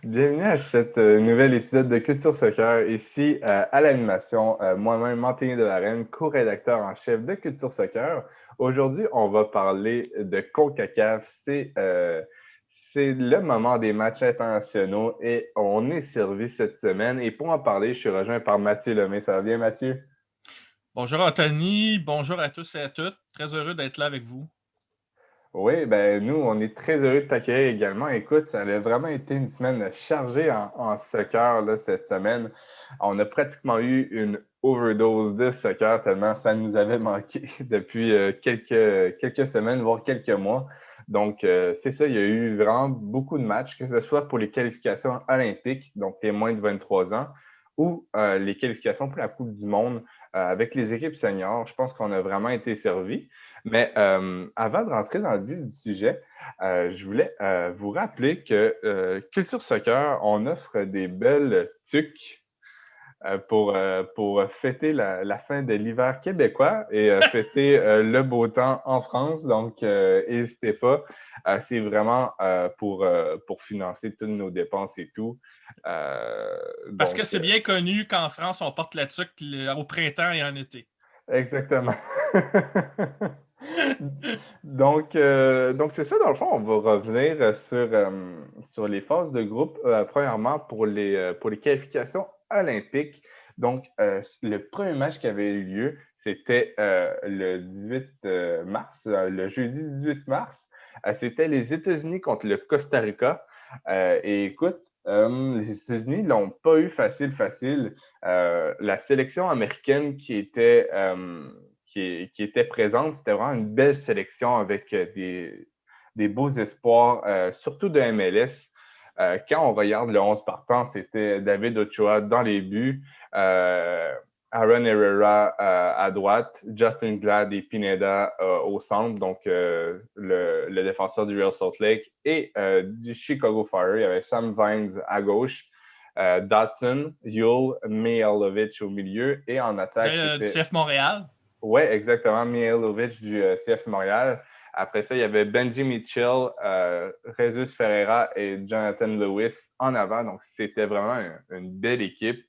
Bienvenue à cet nouvel épisode de Culture Soccer. Ici, à l'animation, moi-même, Mantigny de Varenne, co-rédacteur en chef de Culture Soccer. Aujourd'hui, on va parler de CONCACAF. C'est le moment des matchs internationaux et on est servi cette semaine. Et pour en parler, je suis rejoint par Mathieu Lemay. Ça va bien, Mathieu? Bonjour Anthony, bonjour à tous et à toutes. Très heureux d'être là avec vous. Oui, ben nous, on est très heureux de t'accueillir également. Écoute, ça a vraiment été une semaine chargée en soccer là, cette semaine. On a pratiquement eu une overdose de soccer tellement ça nous avait manqué depuis quelques semaines, voire quelques mois. Donc, c'est ça, il y a eu vraiment beaucoup de matchs, que ce soit pour les qualifications olympiques, donc les moins de 23 ans, ou les qualifications pour la Coupe du Monde avec les équipes seniors. Je pense qu'on a vraiment été servis. Mais avant de rentrer dans le vif du sujet, je voulais vous rappeler que Culture Soccer, on offre des belles tuques pour fêter la fin de l'hiver québécois et fêter le beau temps en France. Donc, n'hésitez pas. C'est vraiment pour financer toutes nos dépenses et tout. Parce que Donc, c'est bien connu qu'en France, on porte la tuque au printemps et en été. exactement. Donc c'est ça, dans le fond, on va revenir sur les phases de groupe. Premièrement, pour les qualifications olympiques. Donc, le premier match qui avait eu lieu, c'était le 18 mars, le jeudi 18 mars. C'était les États-Unis contre le Costa Rica. Et écoute, les États-Unis ne l'ont pas eu facile. La sélection américaine qui était présente, c'était vraiment une belle sélection avec des beaux espoirs, surtout de MLS. Quand on regarde le 11 partant, c'était David Ochoa dans les buts, Aaron Herrera à droite, Justin Glad et Pineda au centre, donc le défenseur du Real Salt Lake, et du Chicago Fire, il y avait Sam Vines à gauche. Dotson, Yule, Mihailovic au milieu. Et en attaque, Du c'était. CF Montréal. Ouais, exactement, Mihailovic du CF Montréal. Après ça, il y avait Benji Mitchell, Jesus Ferreira et Jonathan Lewis en avant. Donc, c'était vraiment une belle équipe.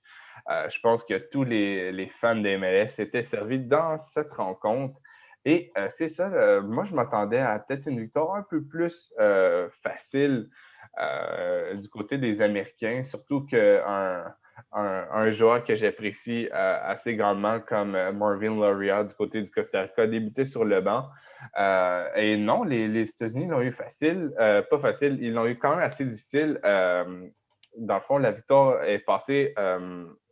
Je pense que tous les fans des MLS étaient servis dans cette rencontre. Et c'est ça, moi, je m'attendais à peut-être une victoire un peu plus facile du côté des Américains, surtout qu'un joueur que j'apprécie assez grandement comme Marvin Loria du côté du Costa Rica a débuté sur le banc. Et non, les États-Unis l'ont eu facile, pas facile, ils l'ont eu quand même assez difficile. Dans le fond, la victoire est passée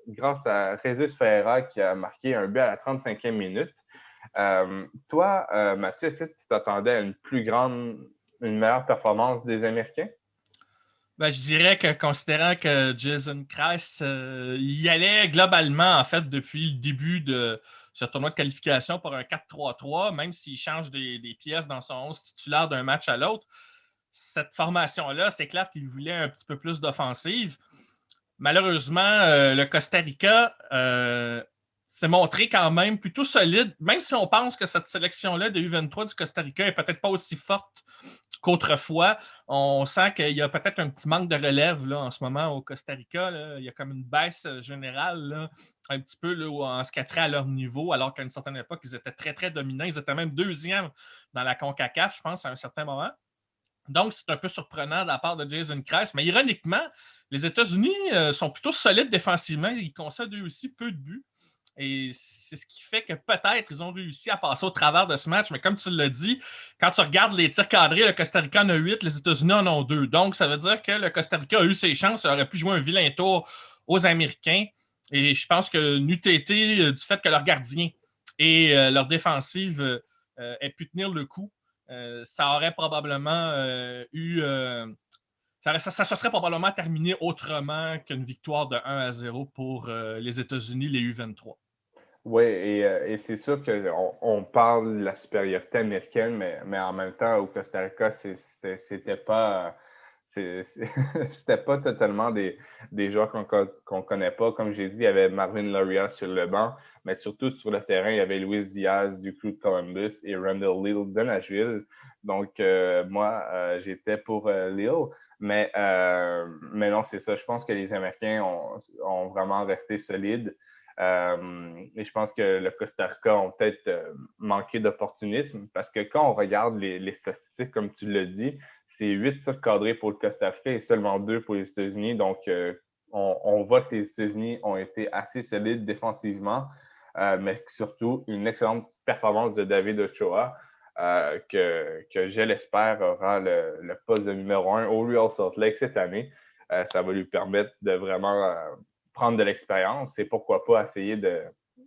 grâce à Jesus Ferreira qui a marqué un but à la 35e minute. Toi, Mathieu, est-ce que tu t'attendais à une meilleure performance des Américains? Ben, je dirais que considérant que Jason Kreis y allait globalement, en fait, depuis le début de ce tournoi de qualification pour un 4-3-3, même s'il change des pièces dans son 11 titulaire d'un match à l'autre, cette formation-là, c'est clair qu'il voulait un petit peu plus d'offensive. Malheureusement, le Costa Rica s'est montré quand même plutôt solide, même si on pense que cette sélection-là de U23 du Costa Rica est peut-être pas aussi forte qu'autrefois. On sent qu'il y a peut-être un petit manque de relève là, en ce moment au Costa Rica. Là. Il y a comme une baisse générale, là, un petit peu là, en ce qui a trait à leur niveau, alors qu'à une certaine époque, ils étaient très, très dominants. Ils étaient même deuxième dans la CONCACAF, je pense, à un certain moment. Donc, c'est un peu surprenant de la part de Jason Kreis. Mais ironiquement, les États-Unis sont plutôt solides défensivement. Ils concèdent eux aussi peu de buts. Et c'est ce qui fait que peut-être ils ont réussi à passer au travers de ce match. Mais comme tu l'as dit, quand tu regardes les tirs cadrés, le Costa Rica en a 8, les États-Unis en ont 2. Donc, ça veut dire que le Costa Rica a eu ses chances. Il aurait pu jouer un vilain tour aux Américains. Et je pense que n'UTT, du fait que leur gardien et leur défensive aient pu tenir le coup, ça aurait probablement ça se serait probablement terminé autrement qu'une victoire de 1-0 pour les États-Unis, les U23. Oui, et c'est sûr qu'on parle de la supériorité américaine, mais en même temps, au Costa Rica, c'était pas totalement des joueurs qu'on connaît pas. Comme j'ai dit, il y avait Marvin Loria sur le banc, mais surtout sur le terrain, il y avait Luis Diaz du Crew de Columbus et Randall Leal de Nashville. Donc, moi, j'étais pour Leal. Mais non, c'est ça. Je pense que les Américains ont vraiment resté solides. Et je pense que le Costa Rica ont peut-être manqué d'opportunisme parce que quand on regarde les statistiques, comme tu l'as dit, c'est 8 tirs cadrés pour le Costa Rica et seulement 2 pour les États-Unis. Donc, on voit que les États-Unis ont été assez solides défensivement, mais surtout une excellente performance de David Ochoa, que je l'espère aura le poste de numéro 1 au Real Salt Lake cette année. Ça va lui permettre de vraiment prendre de l'expérience et pourquoi pas essayer de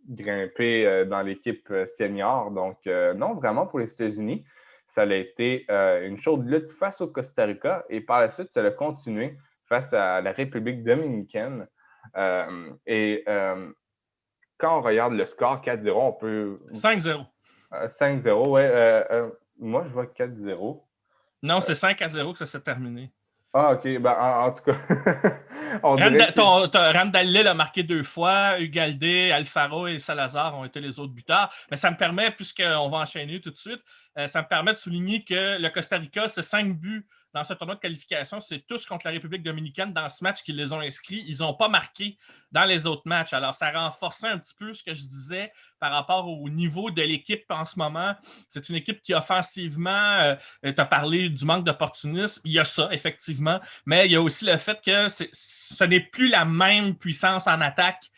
grimper dans l'équipe senior. Donc, non, vraiment pour les États-Unis, ça a été une chaude lutte face au Costa Rica et par la suite, ça a continué face à la République dominicaine. Quand on regarde le score 4-0, on peut... 5-0. 5-0, ouais. Moi, je vois 4-0. Non, c'est 5-0 que ça s'est terminé. Ah, OK. Ben, en tout cas, on dirait que... Randall Leal a marqué 2 fois, Ugalde, Alfaro et Salazar ont été les autres buteurs. Mais ça me permet, puisqu'on va enchaîner tout de suite, ça me permet de souligner que le Costa Rica, c'est 5 buts dans ce tournoi de qualification. C'est tous contre la République dominicaine dans ce match qu'ils les ont inscrits. Ils n'ont pas marqué dans les autres matchs. Alors, ça renforçait un petit peu ce que je disais par rapport au niveau de l'équipe en ce moment. C'est une équipe qui, offensivement, tu as parlé du manque d'opportunisme. Il y a ça, effectivement. Mais il y a aussi le fait que ce n'est plus la même puissance en attaque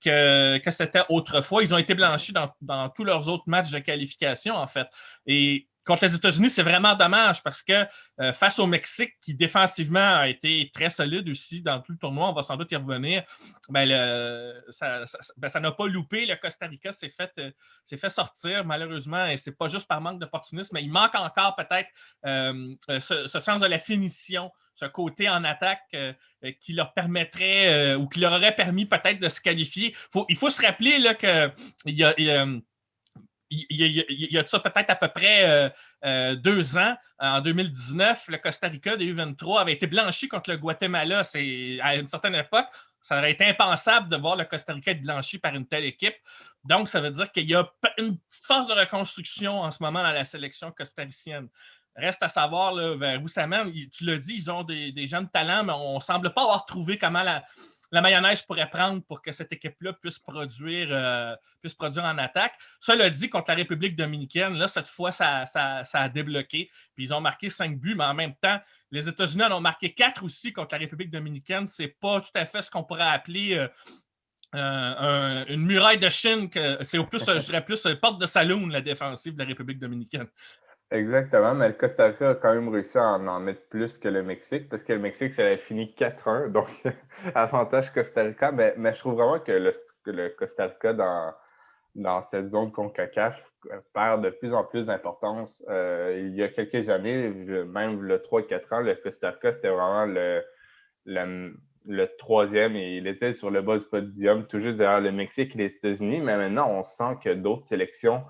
que c'était autrefois. Ils ont été blanchis dans tous leurs autres matchs de qualification, en fait. Et contre les États-Unis, c'est vraiment dommage parce que face au Mexique, qui défensivement a été très solide aussi dans tout le tournoi, on va sans doute y revenir, ça n'a pas loupé. Le Costa Rica s'est fait sortir, malheureusement, et c'est pas juste par manque d'opportunisme, mais il manque encore peut-être ce sens de la finition, ce côté en attaque qui leur permettrait ou qui leur aurait permis peut-être de se qualifier. Il faut se rappeler là, qu'il il y a ça peut-être à peu près 2 ans, en 2019, le Costa Rica des U23 avait été blanchi contre le Guatemala. À une certaine époque, ça aurait été impensable de voir le Costa Rica être blanchi par une telle équipe. Donc, ça veut dire qu'il y a une petite phase de reconstruction en ce moment dans la sélection costaricienne. Reste à savoir là, vers où ça mène. Tu l'as dit, ils ont des jeunes talents, mais on ne semble pas avoir trouvé comment la mayonnaise pourrait prendre pour que cette équipe-là puisse produire en attaque. Cela dit, contre la République dominicaine, là, cette fois, ça a débloqué. Puis ils ont marqué 5 buts, mais en même temps, les États-Unis en ont marqué 4 aussi contre la République dominicaine. C'est pas tout à fait ce qu'on pourrait appeler une muraille de Chine. C'est au plus, je dirais plus, porte de saloon, la défensive de la République dominicaine. Exactement, mais le Costa Rica a quand même réussi à en mettre plus que le Mexique, parce que le Mexique, ça avait fini 4-1, donc avantage Costa Rica. Mais je trouve vraiment que le Costa Rica, dans cette zone CONCACAF, perd de plus en plus d'importance. Il y a quelques années, même le 3-4 ans, le Costa Rica, c'était vraiment le troisième et il était sur le bas du podium, tout juste derrière le Mexique et les États-Unis. Mais maintenant, on sent que d'autres sélections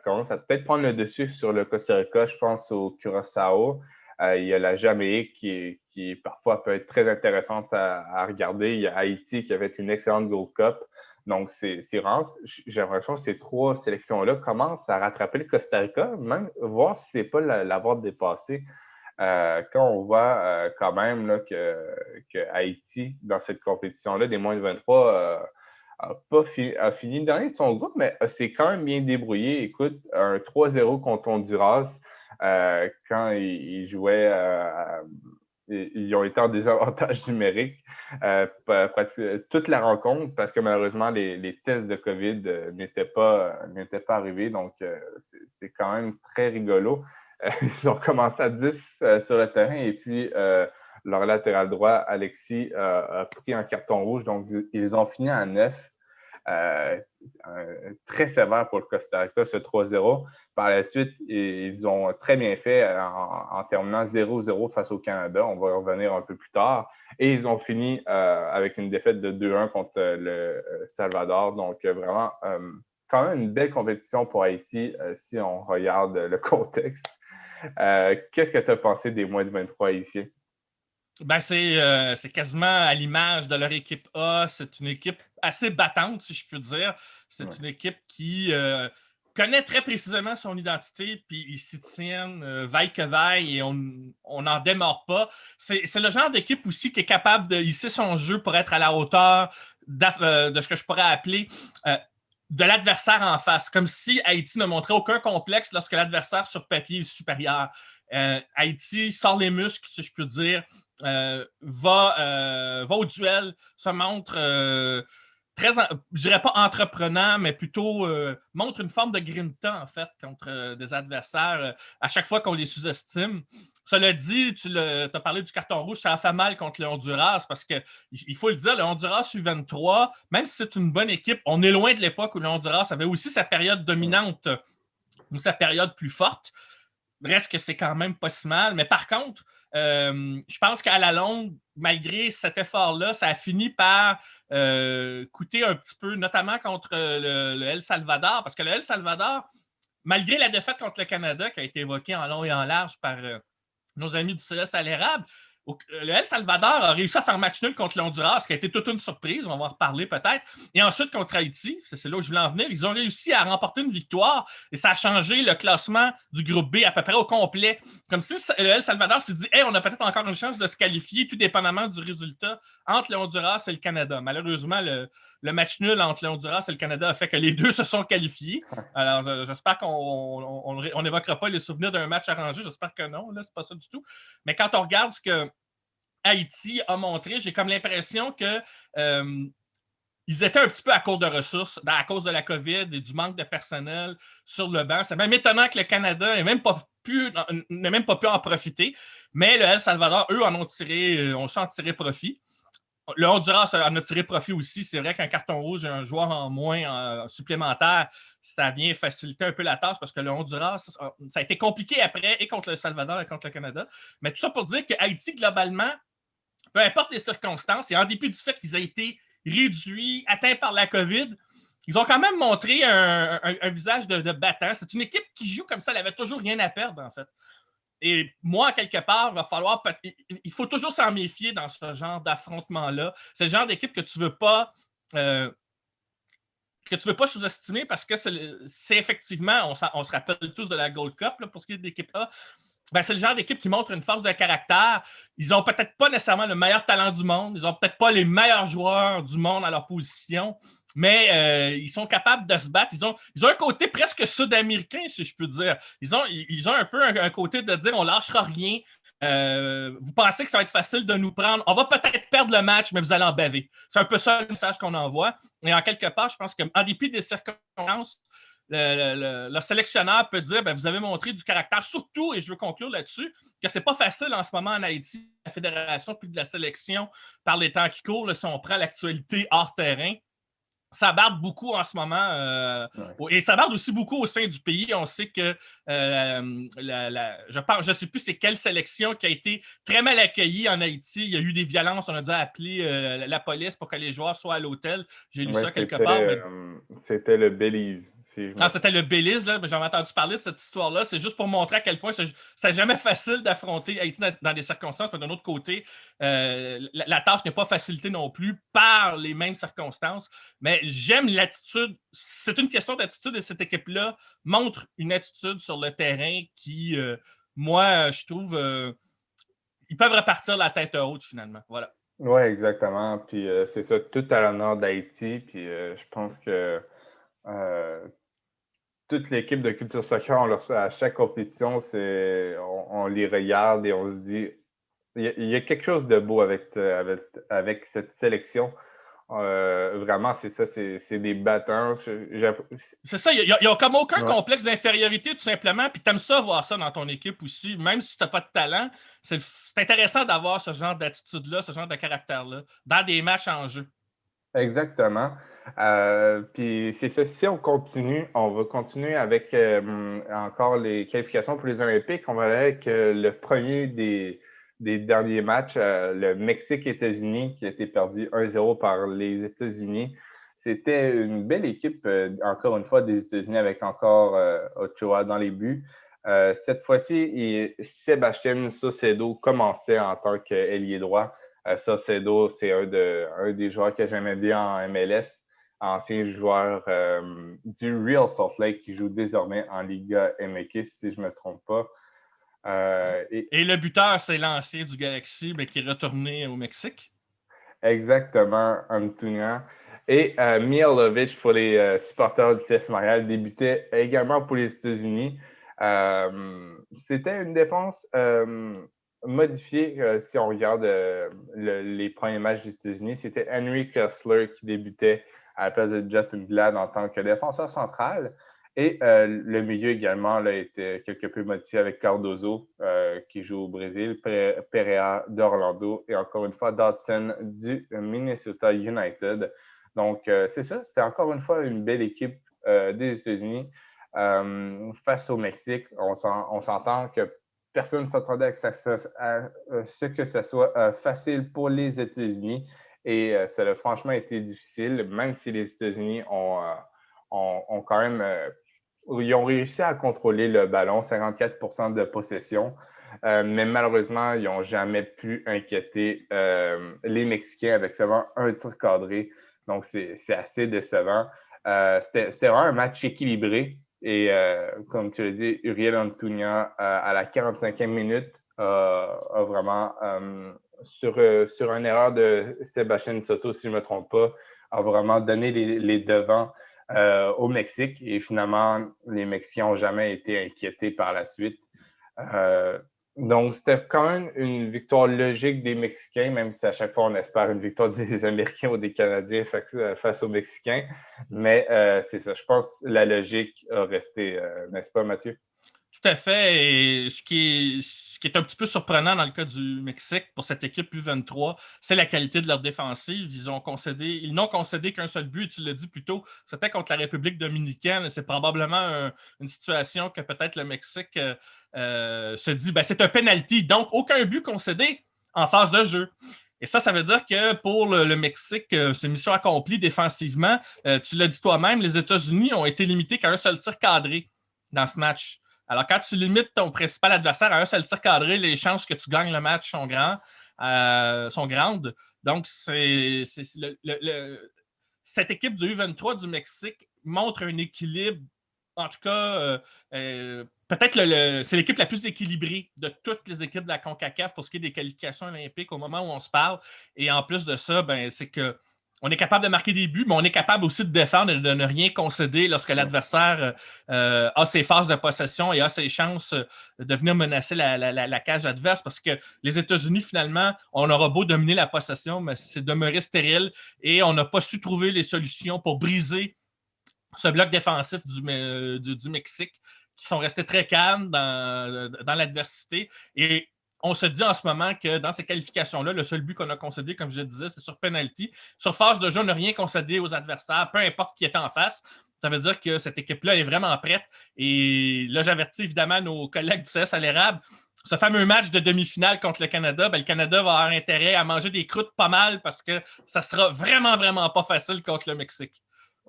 commence à peut-être prendre le dessus sur le Costa Rica. Je pense au Curaçao. Il y a la Jamaïque qui parfois peut être très intéressante à regarder. Il y a Haïti qui avait une excellente Gold Cup. Donc, j'ai l'impression que ces 3 sélections-là commencent à rattraper le Costa Rica, même voir si ce n'est pas l'avoir dépassé. Quand on voit quand même là, que Haïti, dans cette compétition-là, des moins de 23, a fini dernier de son groupe, mais c'est quand même bien débrouillé. Écoute, un 3-0 contre Honduras, quand ils jouaient, ils ont été en désavantage numérique toute la rencontre parce que malheureusement, les tests de COVID n'étaient pas arrivés. Donc, c'est quand même très rigolo. Ils ont commencé à 10 sur le terrain et puis leur latéral droit, Alexis, a pris un carton rouge. Donc, ils ont fini à 9. Très sévère pour le Costa Rica, ce 3-0. Par la suite, ils ont très bien fait en terminant 0-0 face au Canada. On va revenir un peu plus tard. Et ils ont fini avec une défaite de 2-1 contre le Salvador. Donc, vraiment, quand même une belle compétition pour Haïti si on regarde le contexte. Qu'est-ce que tu as pensé des moins de 23 ici? Ben, c'est quasiment à l'image de leur équipe A. C'est une équipe assez battante, si je peux dire. C'est Ouais. une équipe qui connaît très précisément son identité, puis ils s'y tiennent vaille que vaille et on n'en démord pas. C'est le genre d'équipe aussi qui est capable de hisser son jeu pour être à la hauteur de ce que je pourrais appeler euh, de l'adversaire en face. Comme si Haïti ne montrait aucun complexe lorsque l'adversaire sur papier est supérieur. Haïti sort les muscles, si je peux dire. Va au duel, se montre très, je dirais pas entreprenant, mais plutôt montre une forme de grinta, en fait, contre des adversaires à chaque fois qu'on les sous-estime. Cela dit, tu as parlé du carton rouge, ça a fait mal contre le Honduras parce que, il faut le dire, le Honduras U23, même si c'est une bonne équipe, on est loin de l'époque où le Honduras avait aussi sa période dominante ou sa période plus forte. Reste que c'est quand même pas si mal. Mais par contre, je pense qu'à la longue, malgré cet effort-là, ça a fini par coûter un petit peu, notamment contre le El Salvador, parce que le El Salvador, malgré la défaite contre le Canada, qui a été évoquée en long et en large par nos amis du Céleste à l'érable, le El Salvador a réussi à faire match nul contre l'Honduras, ce qui a été toute une surprise, on va en reparler peut-être. Et ensuite, contre Haïti, c'est là où je voulais en venir, ils ont réussi à remporter une victoire et ça a changé le classement du groupe B à peu près au complet. Comme si le El Salvador s'est dit hey, on a peut-être encore une chance de se qualifier, tout dépendamment du résultat entre le Honduras et le Canada. Malheureusement, le match nul entre le Honduras et le Canada a fait que les deux se sont qualifiés. Alors, j'espère qu'on n'évoquera pas les souvenirs d'un match arrangé. J'espère que non, là, c'est pas ça du tout. Mais quand on regarde ce que Haïti a montré, j'ai comme l'impression que ils étaient un petit peu à court de ressources à cause de la COVID et du manque de personnel sur le banc. C'est même étonnant que le Canada n'ait même pas pu en profiter. Mais le El Salvador, eux, ont su en tirer profit. Le Honduras en a tiré profit aussi. C'est vrai qu'un carton rouge et un joueur en moins supplémentaire, ça vient faciliter un peu la tâche parce que le Honduras, ça a été compliqué après et contre le Salvador et contre le Canada. Mais tout ça pour dire que Haïti, globalement, peu importe les circonstances, et en dépit du fait qu'ils aient été réduits, atteints par la COVID, ils ont quand même montré un visage de battant. C'est une équipe qui joue comme ça, elle n'avait toujours rien à perdre, en fait. Et moi, quelque part, il faut toujours s'en méfier dans ce genre d'affrontement-là. C'est le genre d'équipe que tu ne veux pas sous-estimer parce que c'est effectivement, on se rappelle tous de la Gold Cup là, pour ce qui est de l'équipe A. Ben, c'est le genre d'équipe qui montre une force de caractère. Ils n'ont peut-être pas nécessairement le meilleur talent du monde. Ils n'ont peut-être pas les meilleurs joueurs du monde à leur position. Mais ils sont capables de se battre. Ils ont un côté presque sud-américain, si je peux dire. Ils ont un peu un côté de dire on ne lâchera rien. Vous pensez que ça va être facile de nous prendre. On va peut-être perdre le match, mais vous allez en baver. C'est un peu ça le message qu'on envoie. Et en quelque part, je pense qu'en dépit des circonstances, le sélectionneur peut dire vous avez montré du caractère, surtout, et je veux conclure là-dessus, que c'est pas facile en ce moment en Haïti, la fédération puis de la sélection, par les temps qui courent, là, si on prend l'actualité hors terrain. Ça barde beaucoup en ce moment Ouais. et ça barde aussi beaucoup au sein du pays. On sait que je ne sais plus c'est quelle sélection qui a été très mal accueillie en Haïti. Il y a eu des violences, on a dû appeler la police pour que les joueurs soient à l'hôtel. J'ai lu Ouais, ça quelque part. Mais c'était le Belize, si je me c'était le Belize, là, j'en ai entendu parler de cette histoire-là. C'est juste pour montrer à quel point c'était jamais facile d'affronter Haïti dans des circonstances, mais d'un autre côté, la tâche n'est pas facilitée non plus par les mêmes circonstances. Mais j'aime l'attitude. C'est une question d'attitude et cette équipe-là montre une attitude sur le terrain qui, moi, je trouve, ils peuvent repartir la tête haute finalement. Voilà. Oui, exactement. Puis c'est ça, tout à l'honneur d'Haïti. Puis je pense que euh, toute l'équipe de Culture Soccer, à chaque compétition, on les regarde et on se dit, il y a quelque chose de beau avec cette sélection. Vraiment, c'est ça, c'est des battants. C'est ça, il n'y a comme aucun Ouais. complexe d'infériorité, tout simplement. Puis tu aimes ça voir ça dans ton équipe aussi, même si tu n'as pas de talent. C'est intéressant d'avoir ce genre d'attitude-là, ce genre de caractère-là, dans des matchs en jeu. Exactement. Puis c'est ça, si on continue, on va continuer avec encore les qualifications pour les Olympiques. On va aller avec le premier des derniers matchs, le Mexique-États-Unis, qui a été perdu 1-0 par les États-Unis. C'était une belle équipe, encore une fois, des États-Unis avec encore Ochoa dans les buts. Cette fois-ci, Sébastien Saucedo commençait en tant qu'ailier droit. Saucedo, c'est un des joueurs que j'aimais bien en MLS, ancien joueur du Real Salt Lake qui joue désormais en Liga MX, si je ne me trompe pas. Et le buteur, c'est l'ancien du Galaxy, mais qui est retourné au Mexique. Exactement, Antunia. Et Mihailovic, pour les supporters du CF Montréal, débutait également pour les États-Unis. C'était une défense modifiée si on regarde les premiers matchs des États-Unis. C'était Henry Kessler qui débutait à la place de Justin Glad en tant que défenseur central. Et le milieu également là, était quelque peu modifié avec Cardozo qui joue au Brésil, Perea d'Orlando et encore une fois Dodson du Minnesota United. Donc, c'est ça, c'était encore une fois une belle équipe des États-Unis. Face au Mexique, on s'entend que personne ne s'attendait à ce que ce soit facile pour les États-Unis et ça a franchement été difficile, même si les États-Unis ont quand même ils ont réussi à contrôler le ballon, 54% de possession, mais malheureusement, ils n'ont jamais pu inquiéter les Mexicains avec seulement un tir cadré. Donc, c'est assez décevant. C'était vraiment un match équilibré. Et comme tu l'as dit, Uriel Antuna, à la 45e minute, a vraiment, sur une erreur de Sébastien Soto, si je ne me trompe pas, a vraiment donné les devants au Mexique. Et finalement, les Mexicains n'ont jamais été inquiétés par la suite. Donc, c'était quand même une victoire logique des Mexicains, même si à chaque fois, on espère une victoire des Américains ou des Canadiens face aux Mexicains. Mais c'est ça. Je pense que la logique a resté, n'est-ce pas, Mathieu? Tout à fait. Et ce qui est un petit peu surprenant dans le cas du Mexique pour cette équipe U23, c'est la qualité de leur défensive. Ils n'ont concédé qu'un seul but, tu l'as dit plus tôt, c'était contre la République dominicaine. C'est probablement une situation que peut-être le Mexique se dit, ben, c'est un penalty, donc aucun but concédé en phase de jeu. Et ça veut dire que pour le Mexique, c'est mission accomplie défensivement. Tu l'as dit toi-même, les États-Unis ont été limités qu'à un seul tir cadré dans ce match. Alors, quand tu limites ton principal adversaire à un seul tir cadré, les chances que tu gagnes le match sont grandes. Donc, cette équipe du U23 du Mexique montre un équilibre. En tout cas, peut-être c'est l'équipe la plus équilibrée de toutes les équipes de la CONCACAF pour ce qui est des qualifications olympiques au moment où on se parle. Et en plus de ça, ben, c'est que on est capable de marquer des buts, mais on est capable aussi de défendre et de ne rien concéder lorsque l'adversaire a ses phases de possession et a ses chances de venir menacer la cage adverse. Parce que les États-Unis, finalement, on aura beau dominer la possession, mais c'est demeuré stérile et on n'a pas su trouver les solutions pour briser ce bloc défensif du Mexique qui sont restés très calmes dans l'adversité. Et on se dit en ce moment que dans ces qualifications-là, le seul but qu'on a concédé, comme je le disais, c'est sur penalty. Sur phase de jeu, on n'a rien concédé aux adversaires, peu importe qui est en face. Ça veut dire que cette équipe-là est vraiment prête. Et là, j'avertis évidemment nos collègues du CS à l'érable. Ce fameux match de demi-finale contre le Canada, ben, le Canada va avoir intérêt à manger des croûtes pas mal parce que ça sera vraiment, vraiment pas facile contre le Mexique.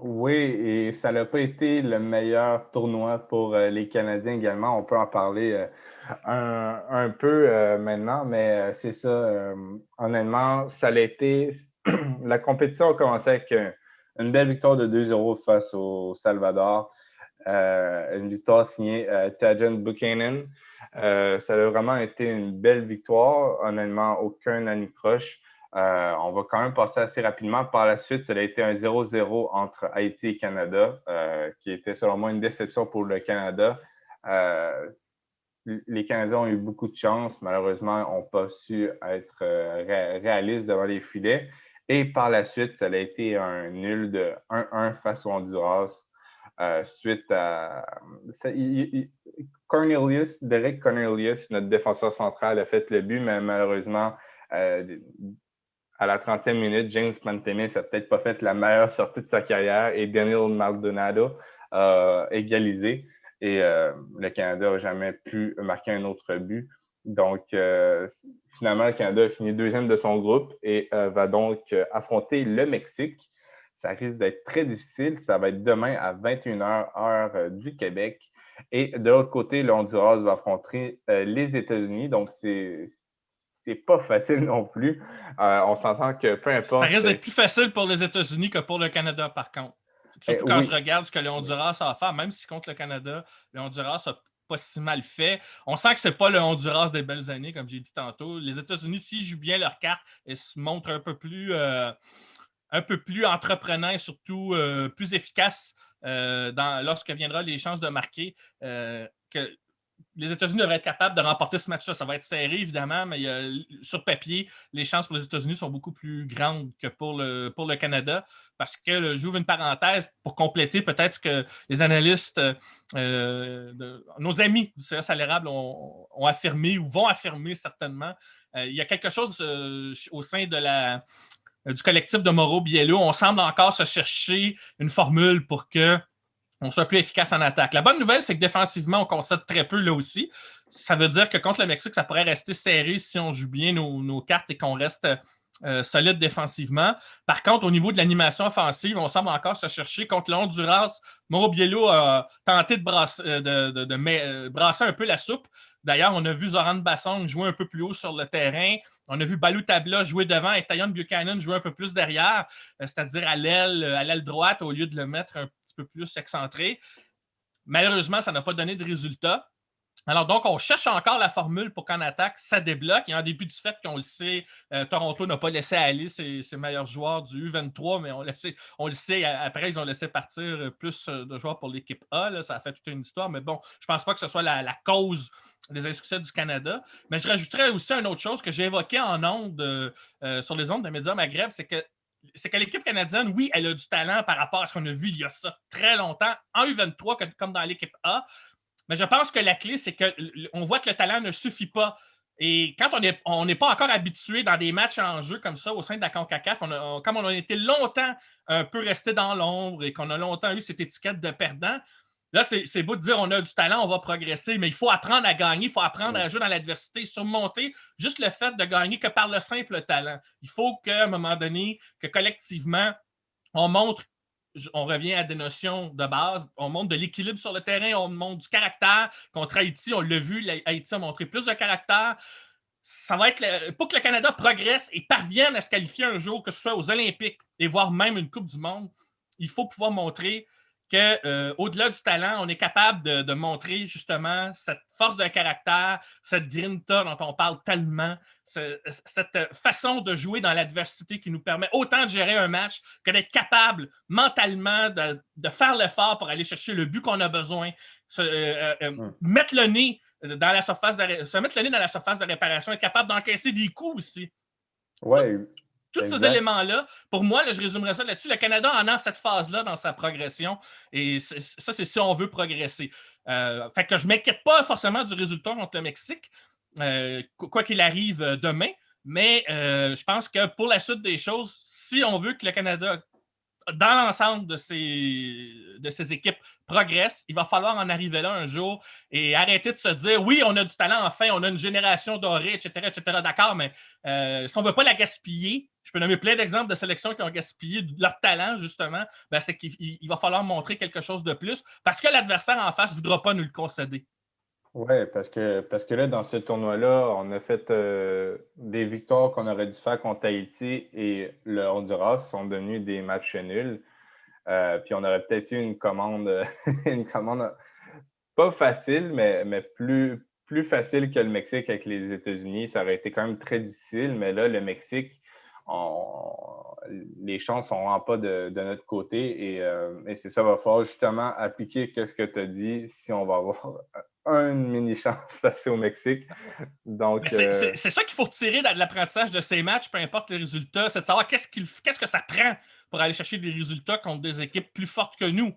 Oui, et ça n'a pas été le meilleur tournoi pour les Canadiens également. On peut en parler un peu maintenant, mais c'est ça. Honnêtement, ça a été. La compétition a commencé avec une belle victoire de 2-0 face au Salvador. Une victoire signée Tajan Buchanan. Ça a vraiment été une belle victoire. Honnêtement, aucun anicroche. On va quand même passer assez rapidement. Par la suite, ça a été un 0-0 entre Haïti et Canada, qui était selon moi une déception pour le Canada. Les Canadiens ont eu beaucoup de chance. Malheureusement, n'ont pas su être réalistes devant les filets. Et par la suite, ça a été un nul de 1-1 face au Honduras. Suite à Derek Cornelius, notre défenseur central, a fait le but, mais malheureusement, à la 30e minute, James Pantemis n'a peut-être pas fait la meilleure sortie de sa carrière et Daniel Maldonado a égalisé. Et le Canada n'a jamais pu marquer un autre but. Donc, finalement, le Canada a fini deuxième de son groupe et va donc affronter le Mexique. Ça risque d'être très difficile. Ça va être demain à 21h, heure du Québec. Et de l'autre côté, le Honduras va affronter les États-Unis. Donc, c'est pas facile non plus. On s'entend que peu Ça importe. risque d'être plus facile pour les États-Unis que pour le Canada, par contre. Surtout quand je Oui, regarde ce que le Honduras a à faire, même si contre le Canada, le Honduras a pas si mal fait. On sent que c'est pas le Honduras des belles années, comme j'ai dit tantôt. Les États-Unis, s'ils jouent bien leur carte et se montrent un peu plus entreprenants et surtout plus efficaces lorsque viendra les chances de marquer, que les États-Unis devraient être capables de remporter ce match-là. Ça va être serré, évidemment, mais sur papier, les chances pour les États-Unis sont beaucoup plus grandes que pour le Canada. Parce que, j'ouvre une parenthèse pour compléter peut-être ce que les analystes, nos amis du CRS Salérable ont affirmé ou vont affirmer certainement. Il y a quelque chose au sein du collectif de Mauro Biello. On semble encore se chercher une formule pour que on soit plus efficace en attaque. La bonne nouvelle, c'est que défensivement, on concède très peu là aussi. Ça veut dire que contre le Mexique, ça pourrait rester serré si on joue bien nos cartes et qu'on reste solide défensivement. Par contre, au niveau de l'animation offensive, on semble encore se chercher. Contre le Honduras, Mauro Biello a tenté de brasser un peu la soupe. D'ailleurs, on a vu Zoran Bassong jouer un peu plus haut sur le terrain. On a vu Balou Tabla jouer devant et Tayon Buchanan jouer un peu plus derrière, c'est-à-dire à l'aile droite au lieu de le mettre un petit peu plus excentré. Malheureusement, ça n'a pas donné de résultat. Alors donc, on cherche encore la formule pour qu'en attaque, ça débloque. Et en début du fait qu'on le sait, Toronto n'a pas laissé aller ses meilleurs joueurs du U23, mais on le sait, après, ils ont laissé partir plus de joueurs pour l'équipe A. Là, ça a fait toute une histoire, mais bon, je ne pense pas que ce soit la cause des insuccès du Canada. Mais je rajouterais aussi une autre chose que j'ai évoquée en ondes, sur les ondes de Médias Maghreb, c'est que l'équipe canadienne, oui, elle a du talent par rapport à ce qu'on a vu il y a ça très longtemps, en U23 comme dans l'équipe A. Mais je pense que la clé, c'est qu'on voit que le talent ne suffit pas. Et quand on n'est pas encore habitué dans des matchs en jeu comme ça au sein de la CONCACAF, comme on a été longtemps un peu resté dans l'ombre et qu'on a longtemps eu cette étiquette de perdant, là, c'est beau de dire on a du talent, on va progresser, mais il faut apprendre à gagner, il faut apprendre à jouer dans l'adversité, surmonter juste le fait de gagner que par le simple talent. Il faut qu'à un moment donné, que collectivement, on montre, on revient à des notions de base, on montre de l'équilibre sur le terrain, on montre du caractère. Contre Haïti, on l'a vu, Haïti a montré plus de caractère. Ça va être pour que le Canada progresse et parvienne à se qualifier un jour, que ce soit aux Olympiques et voire même une Coupe du Monde, il faut pouvoir montrer qu'au-delà du talent, on est capable de montrer justement cette force de caractère, cette grinta dont on parle tellement, cette façon de jouer dans l'adversité qui nous permet autant de gérer un match que d'être capable mentalement de faire l'effort pour aller chercher le but qu'on a besoin, mettre le nez dans la surface se mettre le nez dans la surface de réparation, être capable d'encaisser des coups aussi. Oui, Tous ces exact. éléments-là, pour moi, là, je résumerais ça là-dessus. Le Canada en a cette phase-là dans sa progression. Et ça, c'est si on veut progresser. Fait que je ne m'inquiète pas forcément du résultat contre le Mexique, quoi qu'il arrive demain. Mais je pense que pour la suite des choses, si on veut que le Canada, dans l'ensemble de ces équipes, progresse, il va falloir en arriver là un jour et arrêter de se dire oui, on a du talent, enfin, on a une génération dorée, etc., etc. D'accord, mais si on ne veut pas la gaspiller, je peux nommer plein d'exemples de sélections qui ont gaspillé leur talent, justement, ben, c'est qu'il va falloir montrer quelque chose de plus parce que l'adversaire en face ne voudra pas nous le concéder. Oui, parce que là, dans ce tournoi-là, on a fait des victoires qu'on aurait dû faire contre Haïti et le Honduras sont devenus des matchs nuls. Puis on aurait peut-être eu une commande, une commande pas facile, mais plus facile que le Mexique avec les États-Unis. Ça aurait été quand même très difficile, mais là, le Mexique, les chances sont vraiment pas de notre côté. Et c'est ça, il va falloir justement appliquer ce que tu as dit si on va avoir une mini-chance face au Mexique. Donc, c'est ça qu'il faut retirer de l'apprentissage de ces matchs, peu importe les résultats, c'est de savoir qu'est-ce que ça prend pour aller chercher des résultats contre des équipes plus fortes que nous.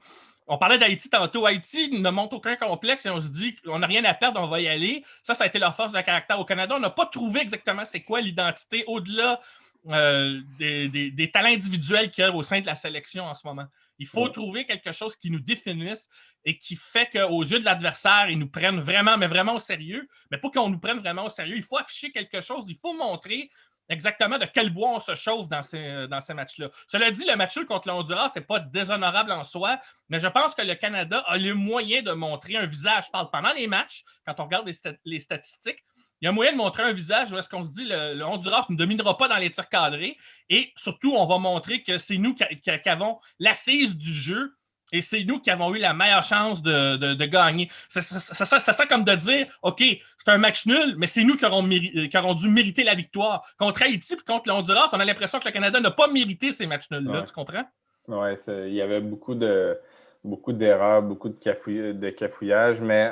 On parlait d'Haïti tantôt. Haïti ne montre aucun complexe et on se dit qu'on n'a rien à perdre, on va y aller. Ça a été leur force de caractère. Au Canada, on n'a pas trouvé exactement c'est quoi l'identité au-delà des talents individuels qu'il y a au sein de la sélection en ce moment. Il faut trouver quelque chose qui nous définisse et qui fait qu'aux yeux de l'adversaire, ils nous prennent vraiment, mais vraiment au sérieux. Mais pour qu'on nous prenne vraiment au sérieux, il faut afficher quelque chose, il faut montrer exactement de quel bois on se chauffe dans ces matchs-là. Cela dit, le match contre le Honduras, c'est pas déshonorable en soi, mais je pense que le Canada a le moyen de montrer un visage. Je parle pendant les matchs, quand on regarde les statistiques, il y a moyen de montrer un visage où est-ce qu'on se dit le Honduras ne dominera pas dans les tirs cadrés et surtout, on va montrer que c'est nous qui avons l'assise du jeu et c'est nous qui avons eu la meilleure chance de gagner. C'est ça comme de dire, OK, c'est un match nul, mais c'est nous qui aurons dû mériter la victoire. Contre Haïti et contre le Honduras, on a l'impression que le Canada n'a pas mérité ces matchs nuls-là, tu comprends? Oui, il y avait beaucoup d'erreurs, beaucoup de cafouillage. Mais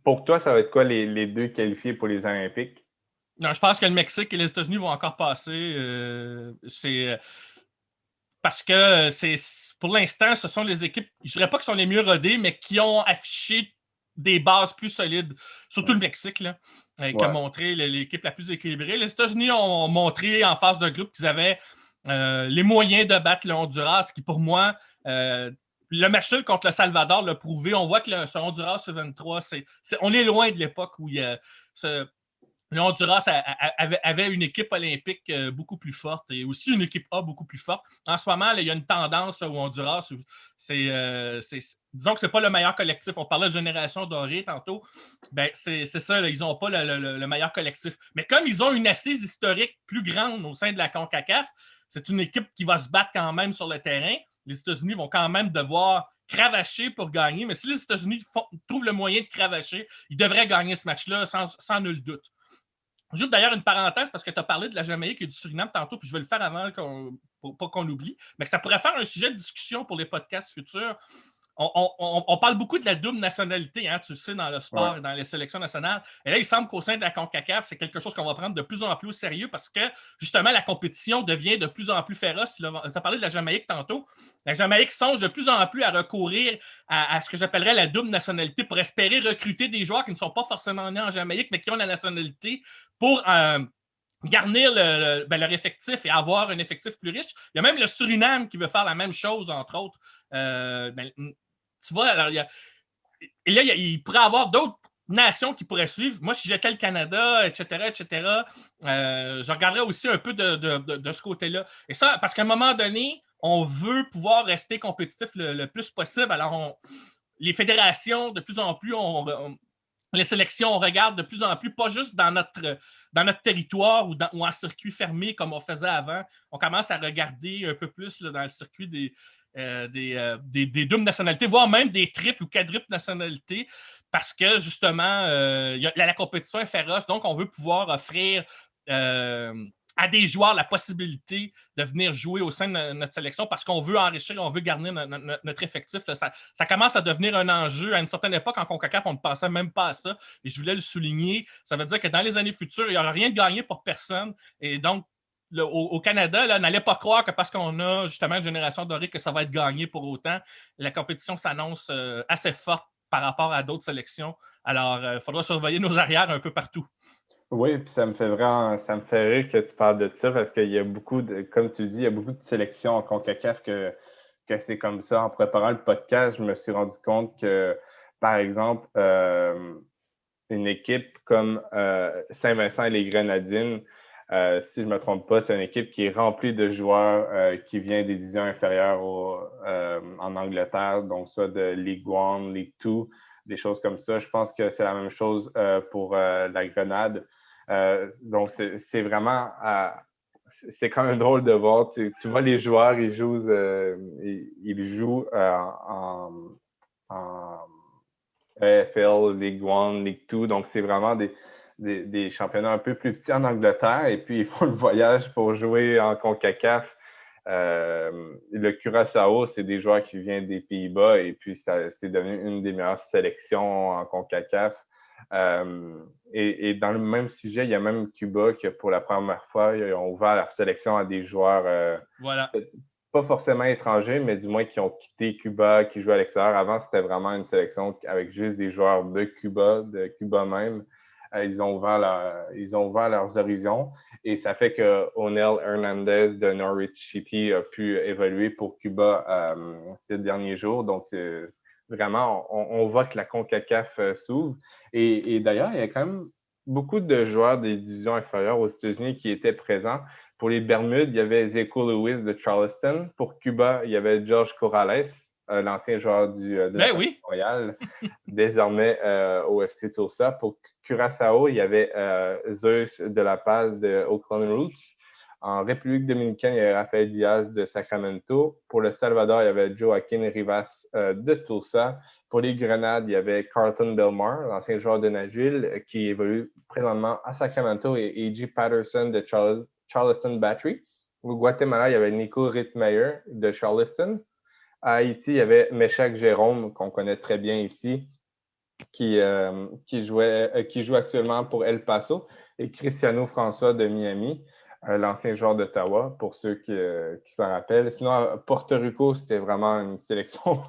pour toi, ça va être quoi les deux qualifiés pour les Olympiques? Non, je pense que le Mexique et les États-Unis vont encore passer. Parce que pour l'instant, ce sont les équipes, je ne dirais pas qu'ils sont les mieux rodées, mais qui ont affiché des bases plus solides, surtout le Mexique, là, qui a montré l'équipe la plus équilibrée. Les États-Unis ont montré en phase de groupe qu'ils avaient les moyens de battre le Honduras, qui pour moi, le match nul contre le Salvador l'a prouvé. On voit que ce Honduras 23, on est loin de l'époque où il y a le Honduras avait une équipe olympique beaucoup plus forte et aussi une équipe A beaucoup plus forte. En ce moment, là, il y a une tendance là, au Honduras. Disons que ce n'est pas le meilleur collectif. On parlait de génération dorée tantôt. Ben, c'est ça, là, ils n'ont pas le meilleur collectif. Mais comme ils ont une assise historique plus grande au sein de la CONCACAF, c'est une équipe qui va se battre quand même sur le terrain. Les États-Unis vont quand même devoir cravacher pour gagner. Mais si les États-Unis trouvent le moyen de cravacher, ils devraient gagner ce match-là sans nul doute. J'ouvre d'ailleurs une parenthèse parce que tu as parlé de la Jamaïque et du Suriname tantôt, puis je vais le faire avant pour pas qu'on l'oublie, mais que ça pourrait faire un sujet de discussion pour les podcasts futurs. On parle beaucoup de la double nationalité, hein, tu le sais, dans le sport et dans les sélections nationales. Et là, il semble qu'au sein de la CONCACAF, c'est quelque chose qu'on va prendre de plus en plus au sérieux parce que, justement, la compétition devient de plus en plus féroce. Tu as parlé de la Jamaïque tantôt. La Jamaïque songe de plus en plus à recourir à ce que j'appellerais la double nationalité pour espérer recruter des joueurs qui ne sont pas forcément nés en Jamaïque, mais qui ont la nationalité pour garnir leur effectif et avoir un effectif plus riche. Il y a même le Suriname qui veut faire la même chose, entre autres. Tu vois, alors, il pourrait y avoir d'autres nations qui pourraient suivre. Moi, si j'étais le Canada, etc., je regarderais aussi un peu de ce côté-là. Et ça, parce qu'à un moment donné, on veut pouvoir rester compétitif le plus possible. Alors, les fédérations, de plus en plus, les sélections, on regarde de plus en plus, pas juste dans notre territoire ou en circuit fermé comme on faisait avant. On commence à regarder un peu plus là, dans le circuit des doubles nationalités, voire même des triples ou quadruples nationalités, parce que justement, la compétition est féroce. Donc, on veut pouvoir offrir à des joueurs la possibilité de venir jouer au sein de notre sélection parce qu'on veut enrichir, on veut garder notre effectif. Ça commence à devenir un enjeu. À une certaine époque, en CONCACAF, on ne pensait même pas à ça. Et je voulais le souligner. Ça veut dire que dans les années futures, il n'y aura rien de gagné pour personne. Et donc, au Canada, là, n'allez pas croire que parce qu'on a justement une génération dorée que ça va être gagné pour autant. La compétition s'annonce assez forte par rapport à d'autres sélections. Alors, il faudra surveiller nos arrières un peu partout. Oui, puis ça me fait rire que tu parles de ça parce qu'il y a beaucoup comme tu dis, il y a beaucoup de sélections en CONCACAF que c'est comme ça. En préparant le podcast, je me suis rendu compte que, par exemple, une équipe comme Saint-Vincent et les Grenadines, si je ne me trompe pas, c'est une équipe qui est remplie de joueurs qui viennent des divisions inférieures en Angleterre, donc soit de Ligue 1, Ligue 2, des choses comme ça. Je pense que c'est la même chose pour la Grenade. Donc, c'est vraiment... c'est quand même drôle de voir. Tu vois les joueurs, ils jouent en EFL, Ligue 1, Ligue 2. Donc, c'est vraiment des championnats un peu plus petits en Angleterre. Et puis, ils font le voyage pour jouer en CONCACAF. Le Curaçao, c'est des joueurs qui viennent des Pays-Bas. Et puis, c'est devenu une des meilleures sélections en CONCACAF. Et dans le même sujet, il y a même Cuba qui, pour la première fois, ils ont ouvert leur sélection à des joueurs pas forcément étrangers, mais du moins qui ont quitté Cuba, qui jouent à l'extérieur. Avant, c'était vraiment une sélection avec juste des joueurs de Cuba même. Ils ont ouvert leurs horizons et ça fait que Onel Hernandez de Norwich City a pu évoluer pour Cuba ces derniers jours. Donc, vraiment, on voit que la CONCACAF s'ouvre. Et d'ailleurs, il y a quand même beaucoup de joueurs des divisions inférieures aux États-Unis qui étaient présents. Pour les Bermudes, il y avait Zeko Lewis de Charleston. Pour Cuba, il y avait George Corrales, l'ancien joueur de la Ben Famille oui. Royale, désormais au FC Tulsa. Pour Curaçao, il y avait Zeus de La Paz de Oakland Roots. En République dominicaine, il y avait Rafael Diaz de Sacramento. Pour le Salvador, il y avait Joaquin Rivas de Tulsa. Pour les Grenades, il y avait Carlton Belmar, l'ancien joueur de Nashville, qui évolue présentement à Sacramento, et A.J. Patterson de Charleston Battery. Au Guatemala, il y avait Nico Rittmeyer de Charleston. À Haïti, il y avait Meshach Jérôme, qu'on connaît très bien ici, qui joue actuellement pour El Paso, et Cristiano François de Miami, l'ancien joueur d'Ottawa, pour ceux qui s'en rappellent. Sinon, à Porto Rico, c'était vraiment une sélection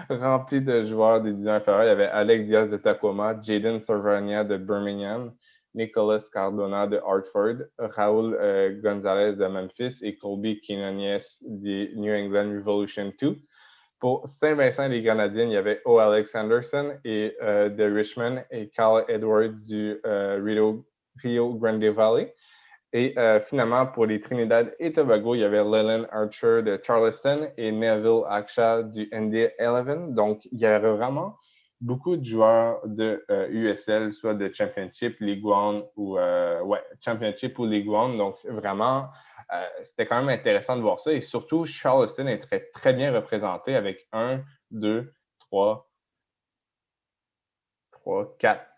remplie de joueurs des divisions inférieures. Il y avait Alex Diaz de Tacoma, Jaden Servania de Birmingham, Nicolas Cardona de Hartford, Raúl González de Memphis et Colby Quinones de New England Revolution 2. Pour Saint-Vincent et les Grenadines, il y avait O. Alexanderson de Richmond et Carl Edwards du Rio Grande Valley. Et finalement, pour les Trinidad et Tobago, il y avait Leland Archer de Charleston et Neville Aksha du ND11. Donc, il y avait vraiment beaucoup de joueurs de USL, soit de Championship, League One ou Championship ou League One. Donc, vraiment, c'était quand même intéressant de voir ça. Et surtout, Charleston est très, très bien représenté avec 1, 2, 3,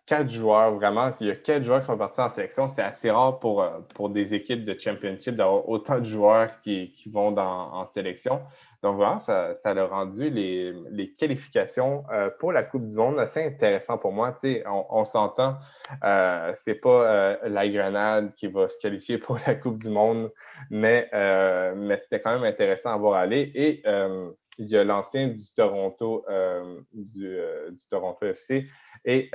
4 joueurs, vraiment. Il y a 4 joueurs qui sont partis en sélection. C'est assez rare pour des équipes de championship d'avoir autant de joueurs qui vont en sélection. Donc, vraiment, ça a rendu les qualifications pour la Coupe du Monde assez intéressant pour moi. Tu sais, on s'entend, c'est pas la Grenade qui va se qualifier pour la Coupe du Monde, mais c'était quand même intéressant à voir aller. Et il y a l'ancien du Toronto, du Toronto FC, et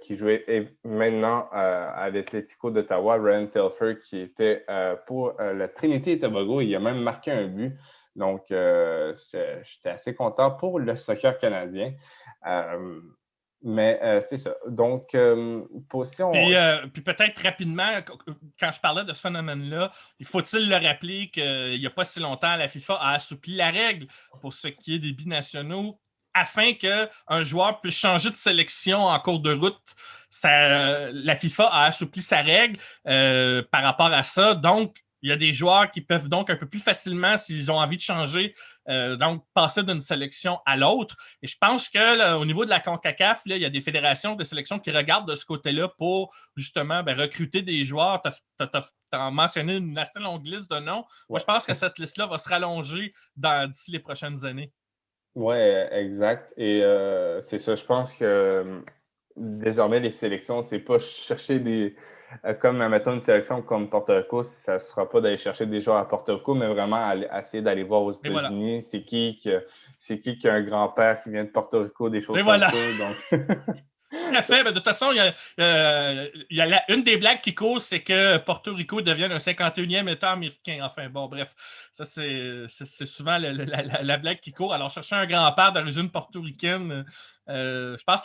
qui jouait maintenant à l'Atlético d'Ottawa, Ryan Telfer, qui était pour la Trinité et Tobago. Il a même marqué un but. Donc, j'étais assez content pour le soccer canadien. Mais c'est ça. Donc, Puis peut-être rapidement, quand je parlais de ce phénomène-là, il faut-il le rappeler qu'il n'y a pas si longtemps, la FIFA a assoupli la règle pour ce qui est des binationaux afin qu'un joueur puisse changer de sélection en cours de route. La FIFA a assoupli sa règle par rapport à ça. Donc, il y a des joueurs qui peuvent donc un peu plus facilement, s'ils ont envie de changer, donc passer d'une sélection à l'autre. Et je pense que là, au niveau de la CONCACAF, là, il y a des fédérations de sélection qui regardent de ce côté-là pour justement recruter des joueurs. Tu as mentionné une assez longue liste de noms. Moi, je pense que cette liste-là va se rallonger d'ici les prochaines années. Oui, exact. Et c'est ça, je pense que désormais, les sélections, c'est pas chercher comme, mettons, une sélection comme Porto Rico, ça ne sera pas d'aller chercher des joueurs à Porto Rico, mais vraiment essayer d'aller voir aux Et voilà. États-Unis, c'est qui a un grand-père qui vient de Porto Rico, des choses Et comme voilà. ça. Donc, Tout à fait. Mais de toute façon, une des blagues qui cause, c'est que Porto Rico devienne un 51e État américain. Enfin, bon, bref, ça, c'est souvent la blague qui court. Alors, chercher un grand-père d'origine portoricaine, je pense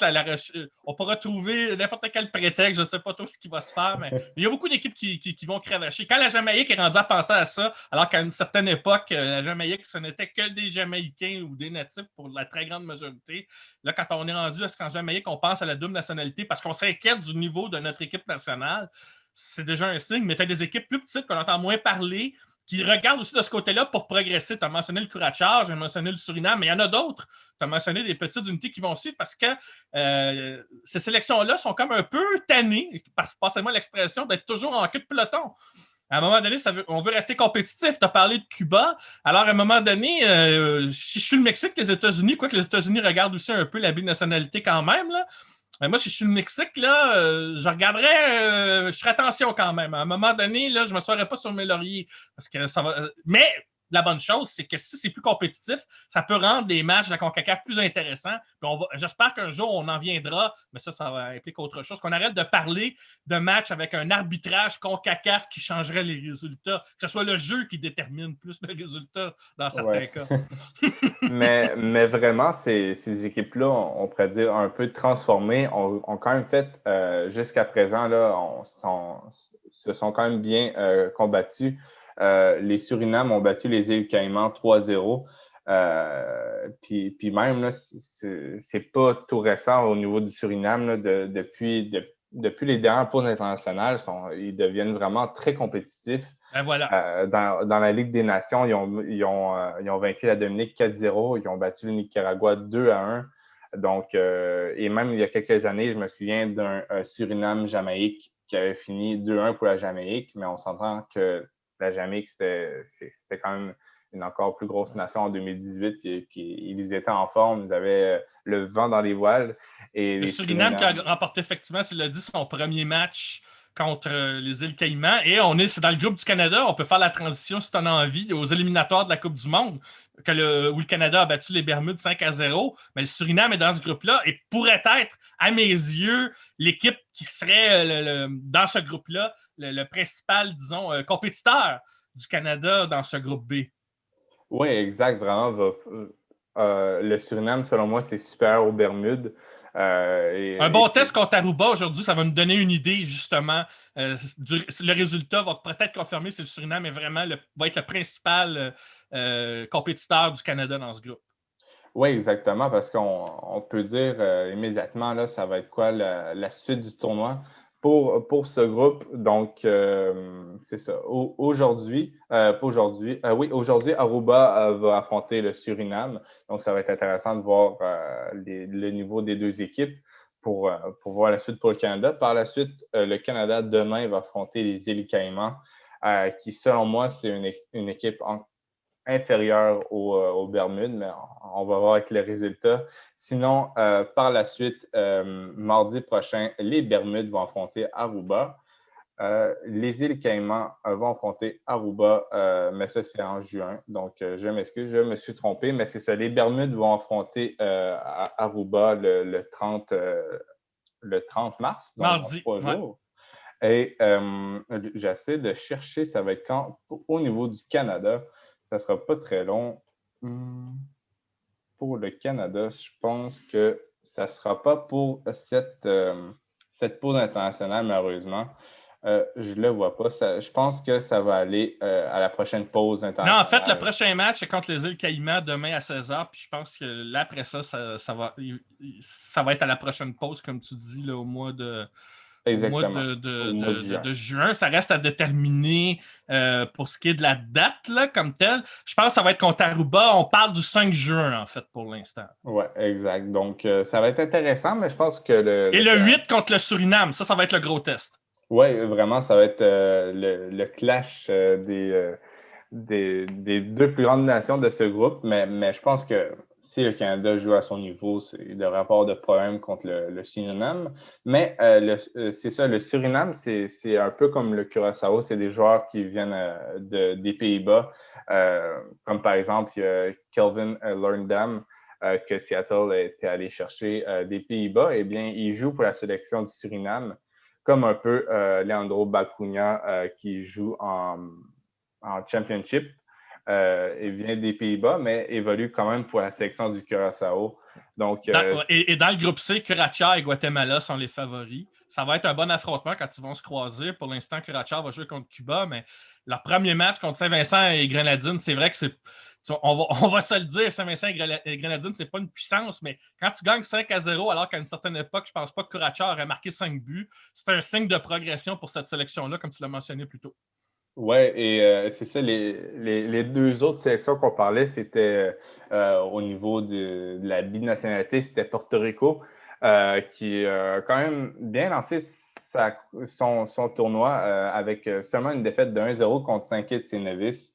on pourra trouver n'importe quel prétexte. Je ne sais pas trop ce qui va se faire, mais il y a beaucoup d'équipes qui vont cravacher. Quand la Jamaïque est rendue à penser à ça, alors qu'à une certaine époque, la Jamaïque, ce n'était que des Jamaïcains ou des natifs pour la très grande majorité. Là, quand on est rendu à ce qu'en Jamaïque, on pense à la double nationalité parce qu'on s'inquiète du niveau de notre équipe nationale, c'est déjà un signe. Mais tu as des équipes plus petites qu'on entend moins parler, qui regardent aussi de ce côté-là pour progresser. Tu as mentionné le Curaçao, j'ai mentionné le Suriname, mais il y en a d'autres. Tu as mentionné des petites unités qui vont suivre parce que ces sélections-là sont comme un peu tannées, passez-moi l'expression, d'être toujours en queue de peloton. À un moment donné, on veut rester compétitif. Tu as parlé de Cuba. Alors, à un moment donné, si je suis le Mexique, les États-Unis, quoique les États-Unis regardent aussi un peu la binationalité quand même, là. Moi, si je suis le Mexique, là, je regarderais, je ferais attention quand même. À un moment donné, là, je ne me serais pas sur mes lauriers. Parce que ça va. Mais la bonne chose, c'est que si c'est plus compétitif, ça peut rendre les matchs de la CONCACAF plus intéressants. J'espère qu'un jour, on en viendra, mais ça va impliquer autre chose, qu'on arrête de parler de matchs avec un arbitrage CONCACAF qui changerait les résultats, que ce soit le jeu qui détermine plus le résultat dans certains cas. Mais vraiment, ces équipes-là, on pourrait dire un peu transformées, ont quand même fait, jusqu'à présent, là, se sont quand même bien combattus. Les Suriname ont battu les îles Caïmans 3-0. Puis même, là, c'est pas tout récent au niveau du Suriname. Là, depuis les dernières pauses internationales, ils deviennent vraiment très compétitifs. Ben voilà. Dans la Ligue des Nations, ils ont vaincu la Dominique 4-0. Ils ont battu le Nicaragua 2-1. Donc, et même il y a quelques années, je me souviens d'un Suriname-Jamaïque qui avait fini 2-1 pour la Jamaïque, mais on s'entend que la Jamaïque, c'était quand même une encore plus grosse nation en 2018. Ils étaient en forme, ils avaient le vent dans les voiles. Et le Suriname qui a remporté effectivement, tu l'as dit, son premier match contre les îles Caïmans. Et c'est dans le groupe du Canada. On peut faire la transition, si tu en as envie, aux éliminatoires de la Coupe du Monde, où le Canada a battu les Bermudes 5-0. Mais le Suriname est dans ce groupe-là et pourrait être, à mes yeux, l'équipe qui serait dans ce groupe-là le principal, disons, compétiteur du Canada dans ce groupe B. Oui, exact. Vraiment, le Suriname, selon moi, c'est supérieur aux Bermudes. Un bon test contre Aruba aujourd'hui, ça va nous donner une idée, justement. Le résultat va peut-être confirmer si le Suriname va être le principal compétiteur du Canada dans ce groupe. Oui, exactement, parce qu'on peut dire immédiatement, là, ça va être quoi la suite du tournoi pour ce groupe. Donc, c'est ça. Aujourd'hui, Aruba va affronter le Suriname. Donc, ça va être intéressant de voir le niveau des deux équipes pour voir la suite pour le Canada. Par la suite, le Canada, demain, va affronter les îles Caïmans, qui, selon moi, c'est une équipe inférieur aux Bermudes, mais on va voir avec les résultats. Sinon, par la suite, mardi prochain, les Bermudes vont affronter Aruba. Les îles Caïmans vont affronter Aruba, mais ça, c'est en juin. Donc, je m'excuse, je me suis trompé, mais c'est ça. Les Bermudes vont affronter Aruba le 30 mars, donc dans Mardi. 3 jours. Et j'essaie de chercher, ça va être quand, au niveau du Canada. Ça ne sera pas très long. Pour le Canada, je pense que ça ne sera pas pour cette pause internationale, malheureusement. Je ne le vois pas. Je pense que ça va aller à la prochaine pause internationale. Non, en fait, le prochain match est contre les îles Caïmans demain à 16h. Puis je pense que là, après ça va être à la prochaine pause, comme tu dis, là, au mois de. Exactement. Au mois de juin. Ça reste à déterminer pour ce qui est de la date, là, comme telle. Je pense que ça va être contre Aruba. On parle du 5 juin, en fait, pour l'instant. Oui, exact. Donc, ça va être intéressant, mais je pense que Et le 8 contre le Suriname, ça va être le gros test. Oui, vraiment, ça va être le clash des deux plus grandes nations de ce groupe, mais je pense que si le Canada joue à son niveau, il devrait avoir de problème contre le Suriname. Mais c'est ça, le Suriname, c'est un peu comme le Curaçao, c'est des joueurs qui viennent des Pays-Bas, comme par exemple, il y a Kelvin Learndam, que Seattle était allé chercher des Pays-Bas. Eh bien, il joue pour la sélection du Suriname, comme un peu Leandro Bacuna qui joue en Championship. Il vient des Pays-Bas, mais évolue quand même pour la sélection du Curaçao. Donc, et dans le groupe C, Curaçao et Guatemala sont les favoris. Ça va être un bon affrontement quand ils vont se croiser. Pour l'instant, Curaçao va jouer contre Cuba, mais leur premier match contre Saint-Vincent et Grenadines, c'est vrai que c'est. On va se le dire, Saint-Vincent et Grenadines, c'est pas une puissance, mais quand tu gagnes 5-0, alors qu'à une certaine époque, je pense pas que Curaçao aurait marqué 5 buts, c'est un signe de progression pour cette sélection-là, comme tu l'as mentionné plus tôt. Oui, et c'est ça, les deux autres sélections qu'on parlait, c'était au niveau de la binationalité, c'était Porto Rico, qui a quand même bien lancé son tournoi avec seulement une défaite de 1-0 contre Saint-Kitts et Nevis.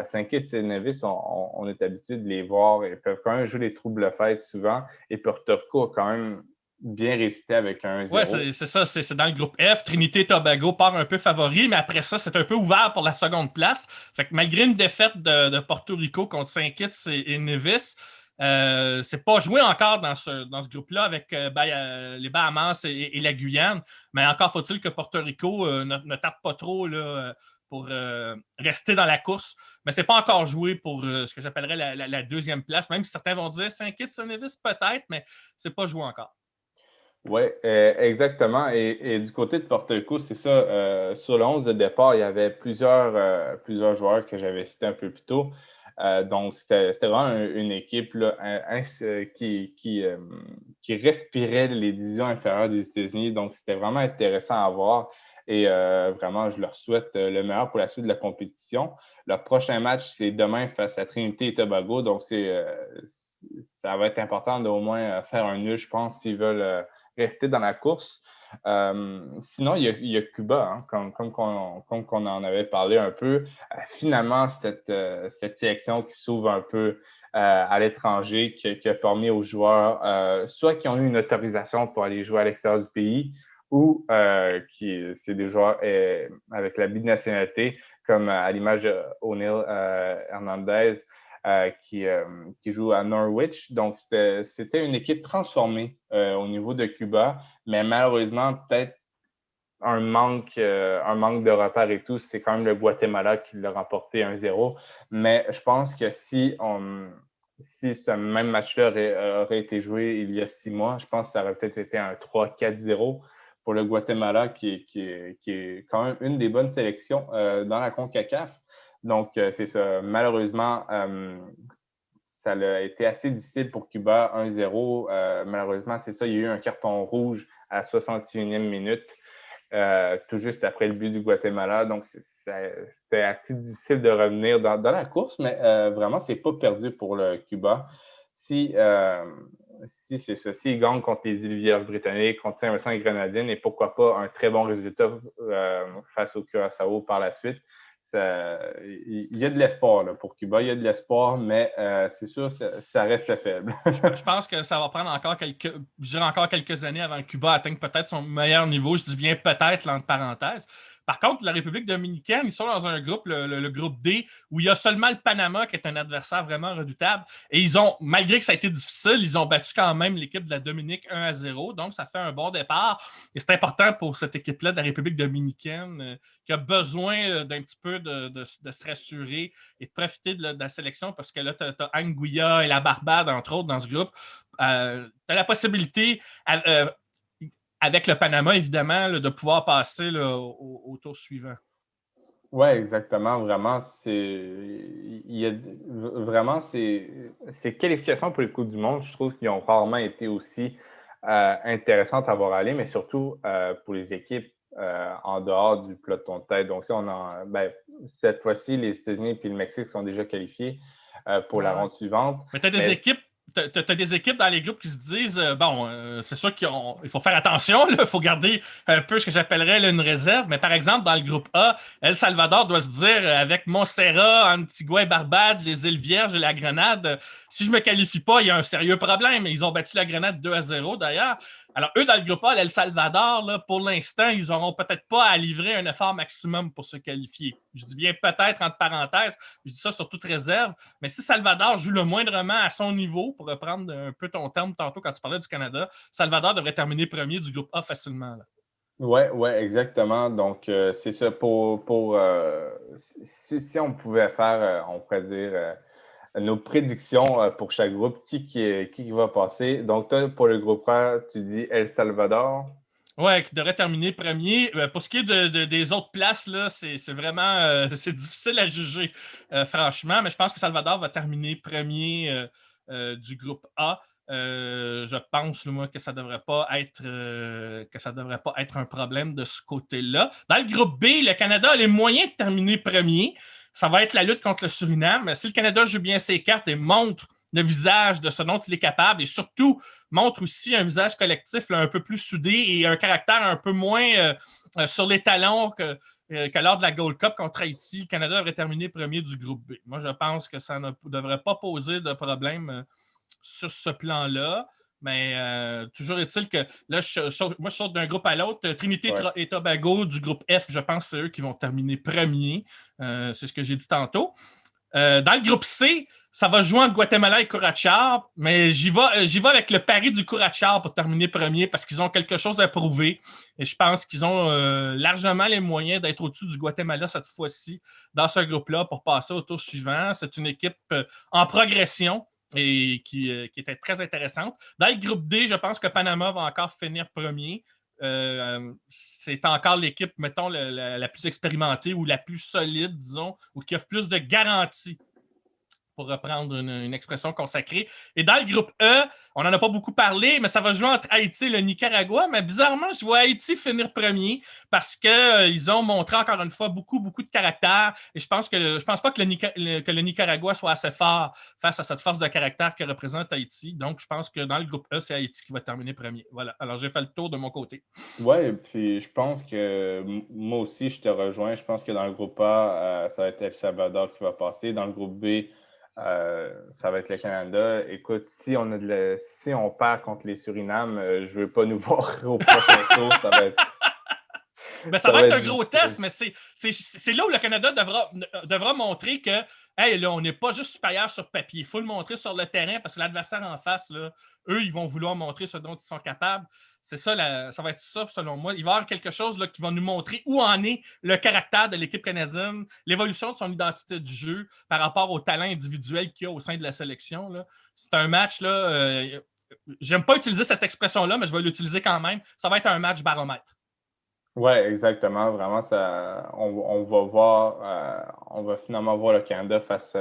Saint-Kitts et Nevis, on est habitué de les voir, ils peuvent quand même jouer les troubles-fêtes souvent, et Porto Rico a quand même bien récité avec un Ouais, 1-0. c'est ça. C'est dans le groupe F. Trinité et Tobago part un peu favori, mais après ça, c'est un peu ouvert pour la seconde place. Fait que malgré une défaite de Porto Rico contre Saint-Kitts et Nevis, c'est pas joué encore dans ce groupe-là avec les Bahamas et la Guyane. Mais encore faut-il que Porto Rico ne tarde pas trop là, pour rester dans la course. Mais c'est pas encore joué pour ce que j'appellerais la deuxième place, même si certains vont dire Saint-Kitts et Nevis peut-être, mais c'est pas joué encore. Oui, exactement. Et du côté de Porto Rico, c'est ça. Sur le 11 de départ, il y avait plusieurs joueurs que j'avais cités un peu plus tôt. Donc, c'était vraiment une équipe là, qui respirait les divisions inférieures des États-Unis. Donc, c'était vraiment intéressant à voir. Et vraiment, je leur souhaite le meilleur pour la suite de la compétition. Leur prochain match, c'est demain face à Trinité et Tobago. Donc, ça va être important d'au moins faire un nul, je pense, s'ils veulent rester dans la course. Sinon, il y a Cuba, hein, comme qu'on en avait parlé un peu. Finalement, cette sélection qui s'ouvre un peu à l'étranger, qui a permis aux joueurs, soit qui ont eu une autorisation pour aller jouer à l'extérieur du pays, ou c'est des joueurs avec la binationalité, comme à l'image d'O'Neill Hernandez, qui joue à Norwich. Donc, c'était une équipe transformée au niveau de Cuba, mais malheureusement, peut-être un manque de repères et tout. C'est quand même le Guatemala qui l'a remporté 1-0. Mais je pense que si ce même match-là aurait été joué il y a 6 mois, je pense que ça aurait peut-être été un 3-4-0 pour le Guatemala, qui est quand même une des bonnes sélections dans la CONCACAF. Donc, c'est ça. Malheureusement, ça a été assez difficile pour Cuba, 1-0. Malheureusement, c'est ça. Il y a eu un carton rouge à la 61e minute, tout juste après le but du Guatemala. Donc, c'était assez difficile de revenir dans la course, mais vraiment, c'est pas perdu pour le Cuba. Si c'est ça, s'ils gagnent contre les îles Vierges britanniques, contre Saint-Vincent et Grenadines, et pourquoi pas un très bon résultat face au Curaçao par la suite, il y a de l'espoir là, pour Cuba, il y a de l'espoir, mais c'est sûr, ça reste faible. Je pense que ça va prendre encore quelques années avant que Cuba atteigne peut-être son meilleur niveau. Je dis bien peut-être, entre parenthèses. Par contre, la République dominicaine, ils sont dans un groupe, le groupe D, où il y a seulement le Panama qui est un adversaire vraiment redoutable. Et ils ont, malgré que ça a été difficile, ils ont battu quand même l'équipe de la Dominique 1-0. Donc, ça fait un bon départ. Et c'est important pour cette équipe-là de la République dominicaine qui a besoin d'un petit peu de se rassurer et de profiter de la sélection parce que là, tu as Anguilla et la Barbade, entre autres, dans ce groupe. Tu as la possibilité, avec le Panama, évidemment, là, de pouvoir passer là, au tour suivant. Oui, exactement. Vraiment, vraiment ces qualifications pour les Coupes du Monde, je trouve qu'ils ont rarement été aussi intéressantes à voir aller, mais surtout pour les équipes en dehors du peloton de tête. Donc, cette fois-ci, les États-Unis et le Mexique sont déjà qualifiés pour la ronde suivante. Mais tu as des équipes. T'as des équipes dans les groupes qui se disent c'est sûr qu'il faut faire attention, il faut garder un peu ce que j'appellerais là, une réserve. Mais par exemple, dans le groupe A, El Salvador doit se dire avec Montserrat, Antigua et Barbade, les îles Vierges et la Grenade, si je me qualifie pas, il y a un sérieux problème. Ils ont battu la Grenade 2-0 d'ailleurs. Alors, eux, dans le groupe A, El Salvador, là, pour l'instant, ils n'auront peut-être pas à livrer un effort maximum pour se qualifier. Je dis bien peut-être entre parenthèses, je dis ça sur toute réserve. Mais si Salvador joue le moindrement à son niveau, pour reprendre un peu ton terme tantôt quand tu parlais du Canada, Salvador devrait terminer premier du groupe A facilement. Oui, ouais, exactement. Donc, c'est ça. Si on pouvait faire, on pourrait dire, nos prédictions pour chaque groupe, qui va passer. Donc, toi, pour le groupe A, tu dis El Salvador. Ouais, qui devrait terminer premier. Pour ce qui est des autres places, là, c'est vraiment c'est difficile à juger, franchement, mais je pense que Salvador va terminer premier du groupe A. Je pense, moi, que ça devrait pas être un problème de ce côté-là. Dans le groupe B, le Canada a les moyens de terminer premier. Ça va être la lutte contre le Suriname. Si le Canada joue bien ses cartes et montre le visage de ce dont il est capable et surtout montre aussi un visage collectif là, un peu plus soudé et un caractère un peu moins sur les talons que lors de la Gold Cup contre Haïti. Le Canada devrait terminer premier du groupe B. Moi, je pense que ça ne devrait pas poser de problème sur ce plan-là. Mais toujours est-il que là, moi, je saute d'un groupe à l'autre. Trinité et Tobago du groupe F, je pense que c'est eux qui vont terminer premier. C'est ce que j'ai dit tantôt. Dans le groupe C, ça va jouer entre Guatemala et Curacao, mais j'y vais avec le pari du Curacao pour terminer premier parce qu'ils ont quelque chose à prouver. Et je pense qu'ils ont largement les moyens d'être au-dessus du Guatemala cette fois-ci dans ce groupe-là pour passer au tour suivant. C'est une équipe en progression et qui était très intéressante. Dans le groupe D, je pense que Panama va encore finir premier. C'est encore l'équipe, mettons, la plus expérimentée ou la plus solide, disons, ou qui offre plus de garanties, pour reprendre une expression consacrée. Et dans le groupe E, on n'en a pas beaucoup parlé, mais ça va jouer entre Haïti et le Nicaragua. Mais bizarrement, je vois Haïti finir premier parce qu'ils ont montré encore une fois beaucoup de caractère. Et je pense pas que le Nicaragua soit assez fort face à cette force de caractère que représente Haïti. Donc, je pense que dans le groupe E, c'est Haïti qui va terminer premier. Voilà. Alors, j'ai fait le tour de mon côté. Oui, puis je pense que moi aussi, je te rejoins. Je pense que dans le groupe A, ça va être El Salvador qui va passer. Dans le groupe B, ça va être le Canada. Écoute, si on perd contre les Suriname, je ne veux pas nous voir au prochain tour. Ça va être. Mais ça va être un gros test, mais c'est là où le Canada devra montrer que hey, là, on n'est pas juste supérieur sur papier. Il faut le montrer sur le terrain parce que l'adversaire en face, là, eux, ils vont vouloir montrer ce dont ils sont capables. C'est ça, ça va être ça, selon moi. Il va y avoir quelque chose là, qui va nous montrer où en est le caractère de l'équipe canadienne, l'évolution de son identité du jeu par rapport au talent individuel qu'il y a au sein de la sélection. Là. C'est un match, là, j'aime pas utiliser cette expression-là, mais je vais l'utiliser quand même. Ça va être un match baromètre. Oui, exactement. Vraiment, on va voir, on va finalement voir le Canada face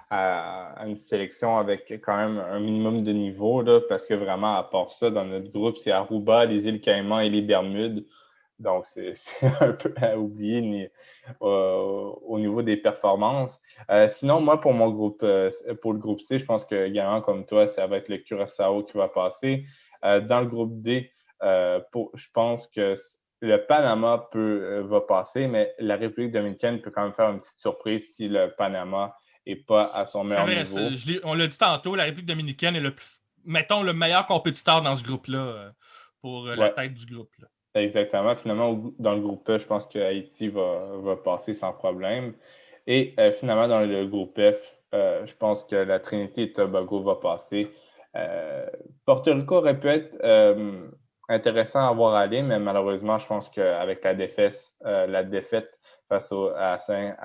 à une sélection avec quand même un minimum de niveau, là, parce que vraiment, à part ça, dans notre groupe, c'est Aruba, les îles Caïmans et les Bermudes. Donc, c'est un peu à oublier au niveau des performances. Sinon, moi, pour pour le groupe C, je pense que également, comme toi, ça va être le Curaçao qui va passer. Dans le groupe D, je pense que le Panama va passer, mais la République dominicaine peut quand même faire une petite surprise si le Panama n'est pas à son meilleur niveau. On l'a dit tantôt, la République dominicaine est mettons, le meilleur compétiteur dans ce groupe-là pour la tête du groupe. Là. Exactement. Finalement, dans le groupe E, je pense que Haïti va passer sans problème. Et finalement, dans le groupe F, je pense que la Trinité et Tobago va passer. Porto Rico aurait pu être intéressant à voir aller, mais malheureusement, je pense qu'avec la défaite face à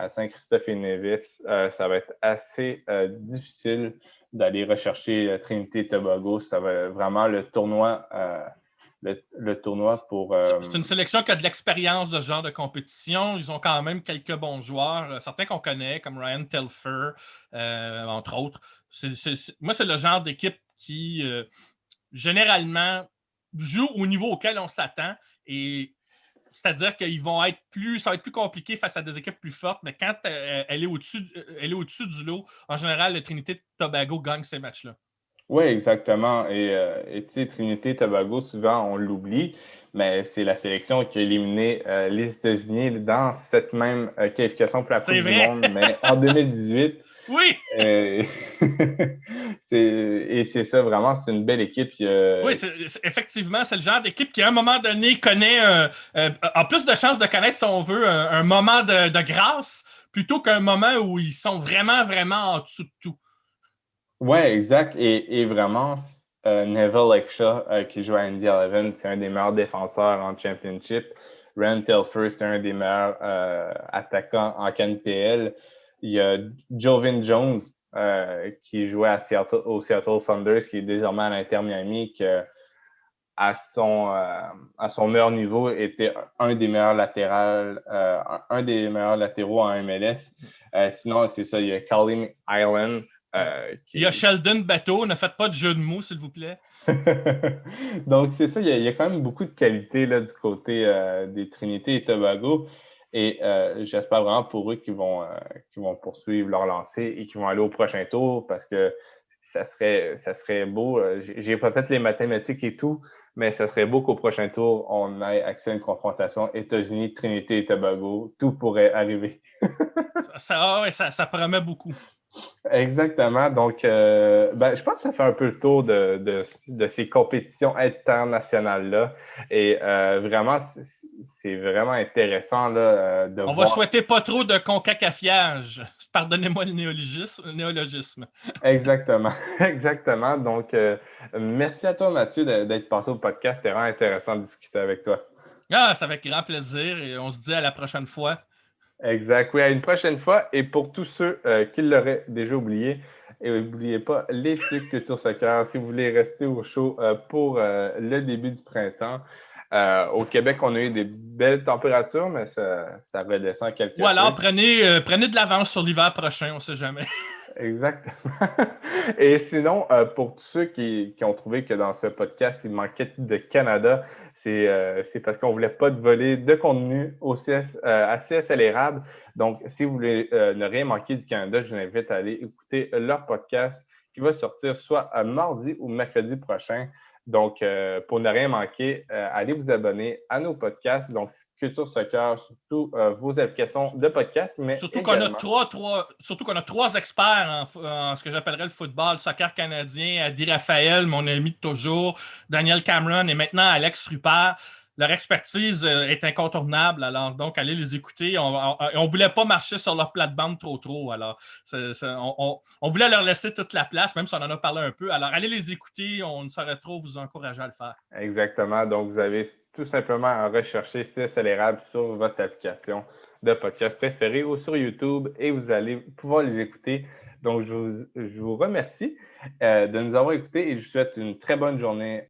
Saint-Christophe et Nevis, ça va être assez difficile d'aller rechercher Trinité et Tobago. Ça va être vraiment le tournoi. Le tournoi pour. C'est une sélection qui a de l'expérience de ce genre de compétition. Ils ont quand même quelques bons joueurs, certains qu'on connaît, comme Ryan Telfer, entre autres. Moi, c'est le genre d'équipe qui, généralement, joue au niveau auquel on s'attend. Et c'est-à-dire qu'ils vont être ça va être plus compliqué face à des équipes plus fortes, mais quand elle est au-dessus du lot, en général, le Trinité Tobago gagne ces matchs-là. Oui, exactement. Et tu sais, Trinité et Tobago, souvent, on l'oublie, mais c'est la sélection qui a éliminé les États-Unis dans cette même qualification pour la Coupe du Monde, mais en 2018. Oui! Et c'est ça, vraiment, c'est une belle équipe. Oui, effectivement, c'est le genre d'équipe qui, à un moment donné, connaît, a plus de chances de connaître, si on veut, un moment de grâce, plutôt qu'un moment où ils sont vraiment, vraiment en dessous de tout. Oui, exact. Et vraiment, Neville Eksha, qui joue à Indy 11, c'est un des meilleurs défenseurs en Championship. Ryan Telfer, c'est un des meilleurs attaquants en CanPL. Il y a Joevin Jones, qui jouait au Seattle Sounders, qui est désormais à l'Inter Miami, qui à son meilleur niveau était un des meilleurs latéraux en MLS. Sinon, c'est ça, il y a Colin Island. Il y a Sheldon Bateau, ne faites pas de jeu de mots, s'il vous plaît. Donc, c'est ça, il y a quand même beaucoup de qualité là, du côté des Trinité et Tobago. Et j'espère vraiment pour eux qu'ils vont poursuivre leur lancée et qu'ils vont aller au prochain tour parce que ça serait beau. J'ai pas fait les mathématiques et tout, mais ça serait beau qu'au prochain tour, on ait accès à une confrontation États-Unis, Trinité et Tobago. Tout pourrait arriver. ça promet beaucoup. Exactement. Donc, je pense que ça fait un peu le tour de ces compétitions internationales-là. Et vraiment, c'est vraiment intéressant là, de On va voir. souhaiter pas trop de concacafiage. Pardonnez-moi le néologisme. Exactement. Exactement. Donc, merci à toi, Mathieu, d'être passé au podcast. C'était vraiment intéressant de discuter avec toi. Ah, c'est avec grand plaisir et on se dit à la prochaine fois. Exact. Oui, à une prochaine fois. Et pour tous ceux qui l'auraient déjà oublié, n'oubliez pas les trucs Culture Soccer si vous voulez rester au chaud pour le début du printemps. Au Québec, on a eu des belles températures, mais ça redescend Ou quelque alors, peu. prenez de l'avance sur l'hiver prochain, on ne sait jamais. Exactement. Et sinon, pour tous ceux qui ont trouvé que dans ce podcast, il manquait de Canada, c'est parce qu'on ne voulait pas de voler de contenu à CSL Érable. Donc, si vous voulez ne rien manquer du Canada, je vous invite à aller écouter leur podcast qui va sortir soit mardi ou mercredi prochain. Donc, pour ne rien manquer, allez vous abonner à nos podcasts. Donc, Culture Soccer, surtout vos applications de podcast, mais Surtout qu'on a également. surtout qu'on a trois experts en ce que j'appellerais le football, le soccer canadien, Adi Raphaël, mon ami de toujours, Daniel Cameron et maintenant Alex Rupert. Leur expertise est incontournable, alors donc allez les écouter. On ne voulait pas marcher sur leur plate-bande trop. Alors, on voulait leur laisser toute la place, même si on en a parlé un peu. Alors, allez les écouter, on ne saurait trop vous encourager à le faire. Exactement. Donc, vous avez tout simplement à rechercher CSL Érable sur votre application de podcast préférée ou sur YouTube et vous allez pouvoir les écouter. Donc, je vous remercie de nous avoir écoutés et je vous souhaite une très bonne journée